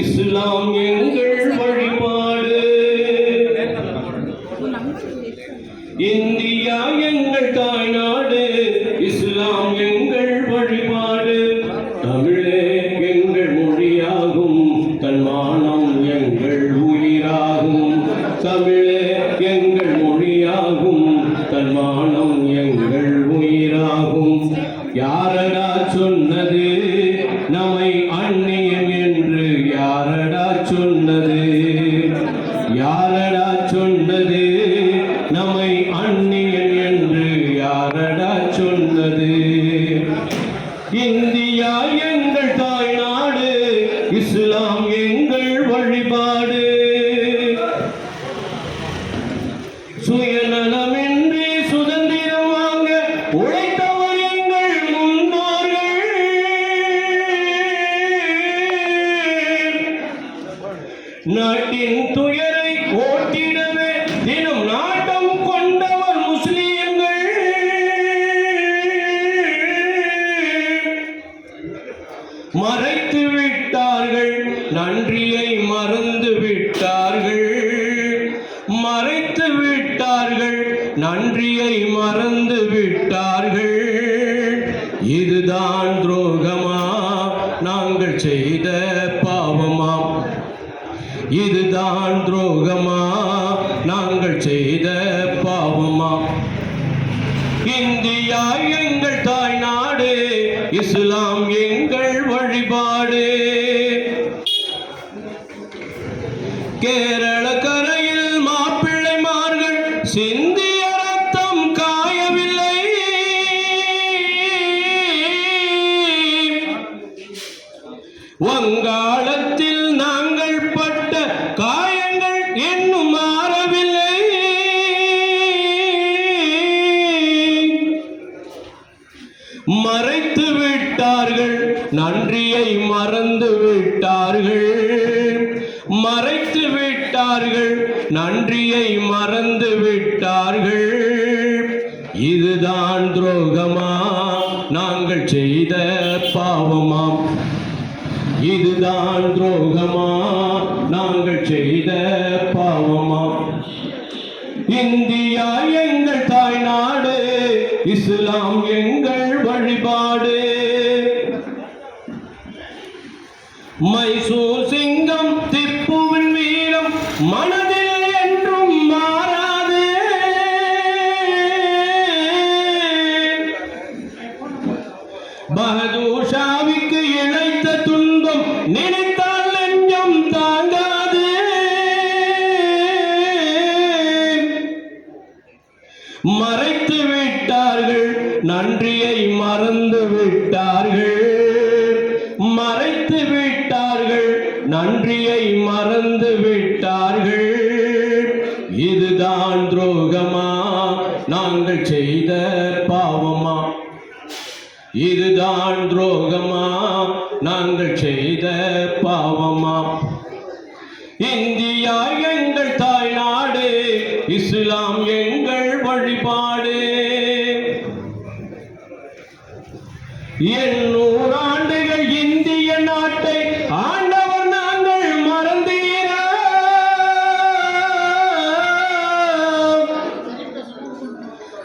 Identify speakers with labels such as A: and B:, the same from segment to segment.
A: இஸ்லாம் எங்கள் வழிபாடு, இந்தியா எங்கள் தாய்நாடு. இஸ்லாம் எங்கள் வழிபாடு, தமிழே எங்கள் மொழியாகும், தன்மானம் எங்கள் உயிராகும். தமிழே எங்கள் மொழியாகும், தன்மானம் எங்கள் உயிராகும். யாரடா சொன்னது நம்மை அந்நியம் என்று? யாரடா சொன்னது? யாரடா சொன்னது நம்மை அந்நியம் என்று? யாரடா சொன்னது? இந்தியா எங்கள் தாய்நாடு, இஸ்லாம் எங்கள் வழிபாடு. சுயநலமின்றி சுதந்திரம் வாங்க உழைத்தவர் எங்கள் முன்னோர்கள். நாட்டின் துயரை ஓட்டிடவே தினம் நாட்டம் கொண்டவர் முஸ்லிம்கள். மறைத்து விட்டார்கள், நன்றியை மறந்து விட்டார்கள். மறைத்து விட்டார்கள், நன்றியை மறந்து விட்டார்கள். இதுதான் துரோகமா? நாங்கள் செய்த பாவமா? இதுதான் துரோகமா? நாங்கள் செய்த பாவமா? இந்தியா எங்கள் தாய்நாடு, இஸ்லாம் எங்கள் வழிபாடு. கேரள கரையில் மாப்பிள்ளைமார்கள் சிந்திய ரத்தம் காயவில்லை. வங்காளத்தில் நாங்கள் பட்ட காயங்கள் இன்னும் மாறவில்லை. மறைத்து விட்டார்கள், நன்றியை மறந்து விட்டார்கள். மறைத்து விட்டார்கள், நன்றியை மறந்து விட்டார்கள். இதுதான் துரோகமா? நாங்கள் செய்த பாவமாம். இதுதான் துரோகமா? நாங்கள் செய்த பாவமாம். இந்தியா எங்கள் தாய்நாடு, இஸ்லாம் எங்கள் வழிபாடு. மைசூர் சிங்கம் திப்புவின் வீரம் மனதில் என்றும் மாறாது. பகதூர் ஷாவுக்கு இழைத்த துன்பம் நினைத்தால் நெஞ்சம் தாங்காது. மறைத்து விட்டார்கள், நன்றியை மறந்து விட்டார்கள். மறைத்து விட்டார்கள், நன்றியை மறந்து விட்டார்கள். இதுதான் துரோகமா? நாங்கள் செய்த பாவமா? இதுதான் துரோகமா? நாங்கள் செய்த பாவமா? இந்தியா எங்கள் தாய்நாடு, இஸ்லாம் எங்கள் வழிபாடு. 800 ஆண்டுகள் இந்திய நாட்டை ஆண்டவர் நாங்கள் மறந்தீரா?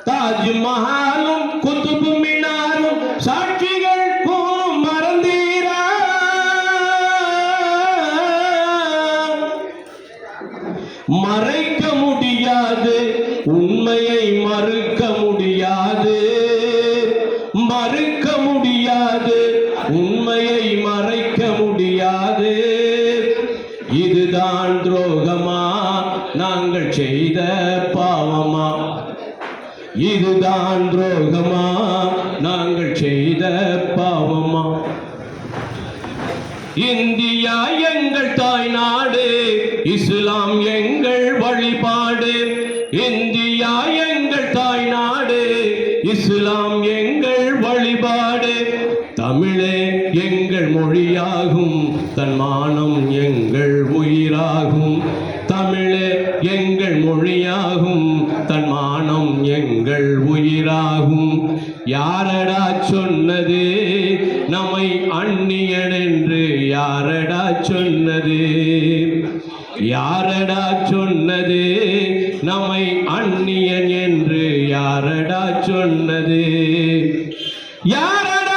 A: தாஜ்மஹாலும் குதுப் மினாரும் சாட்சிகள் கூறும் மறந்தீரா? மறைக்க முடியாது, உண்மையை மறுக்க முடியாது. மறுக்க முடியாது, உண்மையை மறைக்க முடியாது. இதுதான் துரோகமா? நாங்கள் செய்த பாவமா? இதுதான் துரோகமா? நாங்கள் செய்த பாவமா? இந்தியா எங்கள் தாய்நாடு, இஸ்லாம் எங்கள் வழிபாடு. இந்தியா எங்கள் தாய்நாடு, இஸ்லாம் எங்கள் வழிபாடு. தமிழே எங்கள் மொழியாகும், தன்மானம் எங்கள் உயிராகும். தமிழே எங்கள் மொழியாகும், தன்மானம் எங்கள் உயிராகும். யாரடா சொன்னது நம்மை அந்நிய அந்நியன் என்று யாரடா சொன்னது? யாரடா சொன்னது? நம்மை அந்நியன் என்று யாரடா சொன்னது? யாரடா